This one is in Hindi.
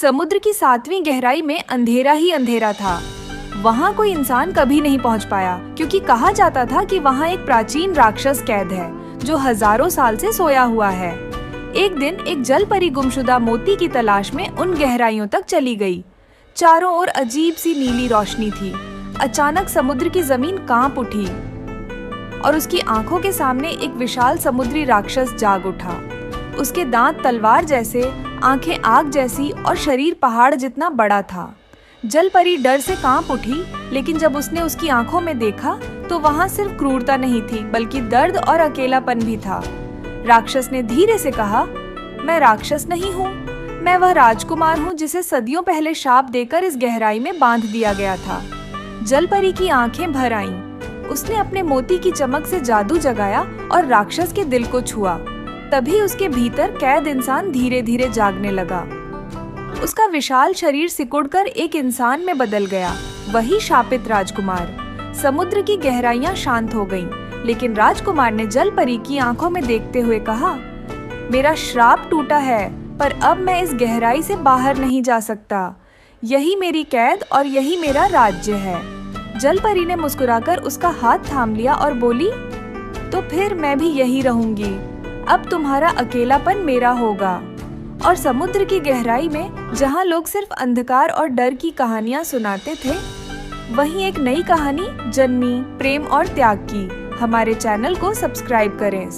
समुद्र की 7वीं गहराई में अंधेरा ही अंधेरा था। वहाँ कोई इंसान कभी नहीं पहुँच पाया, क्योंकि कहा जाता था कि वहाँ एक प्राचीन राक्षस कैद है जो हजारों साल से सोया हुआ है। एक दिन एक जल परी गुमशुदा मोती की तलाश में उन गहराइयों तक चली गई। चारों ओर अजीब सी नीली रोशनी थी। अचानक समुद्र की जमीन कांप उठी और उसकी आंखों के सामने एक विशाल समुद्री राक्षस जाग उठा। उसके दांत तलवार जैसे, आंखें आग जैसी और शरीर पहाड़ जितना बड़ा था। जल परी डर से कांप उठी, लेकिन जब उसने उसकी आंखों में देखा तो वहां सिर्फ क्रूरता नहीं थी, बल्कि दर्द और अकेलापन भी था। राक्षस ने धीरे से कहा, मैं राक्षस नहीं हूँ, मैं वह राजकुमार हूँ जिसे सदियों पहले शाप देकर इस गहराई में बांध दिया गया था। जल परी की आंखें भर आईं। उसने अपने मोती की चमक से जादू जगाया और राक्षस के दिल को छुआ। तभी उसके भीतर कैद इंसान धीरे धीरे जागने लगा। उसका विशाल शरीर सिकुड़कर एक इंसान में बदल गया, वही शापित राजकुमार। समुद्र की गहराइयां शांत हो गईं, लेकिन राजकुमार ने जल परी की आंखों में देखते हुए कहा, मेरा श्राप टूटा है, पर अब मैं इस गहराई से बाहर नहीं जा सकता। यही मेरी कैद और यही मेरा राज्य है। जल परी ने मुस्कुराकर उसका हाथ थाम लिया और बोली, तो फिर मैं भी यही रहूंगी। अब तुम्हारा अकेलापन मेरा होगा। और समुद्र की गहराई में जहां लोग सिर्फ अंधकार और डर की कहानियां सुनाते थे, वहीं एक नई कहानी जन्मी प्रेम और त्याग की। हमारे चैनल को सब्सक्राइब करें।